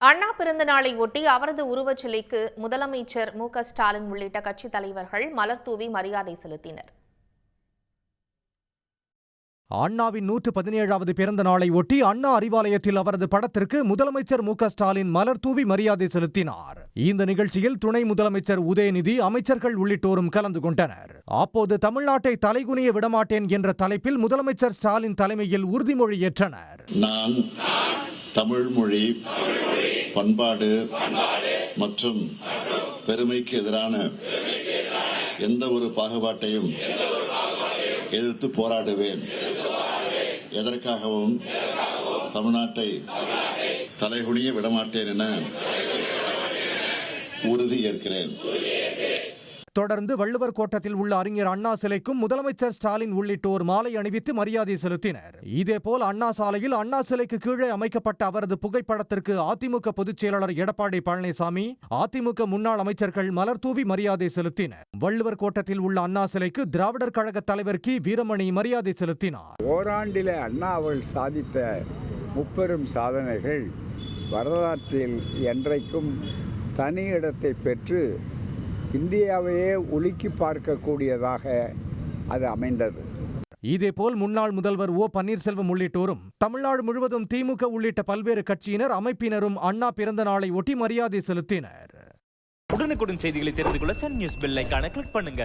அண்ணா பிறந்த நாளை ஒட்டி அவரது உருவச்சிலைக்கு முதலமைச்சர் மு.க.ஸ்டாலின் உள்ளிட்ட கட்சித் தலைவர்கள் மலர் தூவி மரியாதை செலுத்தினர். அண்ணாவின் 117வது பிறந்த நாளை ஒட்டி அண்ணா அறிவாலயத்தில் அவரது படத்திற்கு முதலமைச்சர் மு.க.ஸ்டாலின் மலர் தூவி மரியாதை செலுத்தினார். இந்த நிகழ்ச்சியில் துணை முதலமைச்சர் உதயநிதி, அமைச்சர்கள் உள்ளிட்டோரும் கலந்து கொண்டனர். அப்போது தமிழ்நாட்டை தலைகுனிய விடமாட்டேன் என்ற தலைப்பில் முதலமைச்சர் ஸ்டாலின் தலைமையில் உறுதிமொழி ஏற்றனர். நான் தமிழ் மொழி, பண்பாடு மற்றும் பெருமைக்கு எதிரான எந்த ஒரு பாகுபாட்டையும் எதிர்த்து போராடுவேன். எதற்காகவும் தமிழ்நாட்டை தலைகுனிய விடமாட்டேன் என உறுதி ஏற்கிறேன். தொடர்ந்து வள்ளுவர் கோட்டத்தில் உள்ள அறிஞர் அண்ணா சிலைக்கும் முதலமைச்சர் ஸ்டாலின் உள்ளிட்டோர் மாலை அணிவித்து மரியாதை செலுத்தினர். இதேபோல் அண்ணா சாலையில் அண்ணா சிலைக்கு கீழே அமைக்கப்பட்ட அவரது புகைப்படத்திற்கு அதிமுக பொதுச் செயலாளர் எடப்பாடி பழனிசாமி, அதிமுக முன்னாள் அமைச்சர்கள் மலர் தூவி மரியாதை செலுத்தினர். வள்ளுவர் கோட்டத்தில் உள்ள அண்ணா சிலைக்கு திராவிடர் கழக தலைவர் கி. வீரமணி மரியாதை செலுத்தினார். ஓராண்டிலே அண்ணா அவர்கள் சாதித்த முப்பெரும் சாதனைகள் வரலாற்றில் என்றைக்கும் தனி இடத்தை பெற்று இந்தியாவையே உலுக்கி பார்க்கக்கூடியதாக அது அமைந்தது. இதேபோல் முன்னாள் முதல்வர் ஓ. பன்னீர்செல்வம் உள்ளிட்டோரும், தமிழ்நாடு முழுவதும் திமுக உள்ளிட்ட பல்வேறு கட்சியினர், அமைப்பினரும் அண்ணா பிறந்த நாளை ஒட்டி மரியாதை செலுத்தினர். உடனுக்குடன் செய்திகளை தெரிந்து கொள்ள சன் நியூஸ் பெல் ஐகானை கிளிக் பண்ணுங்க.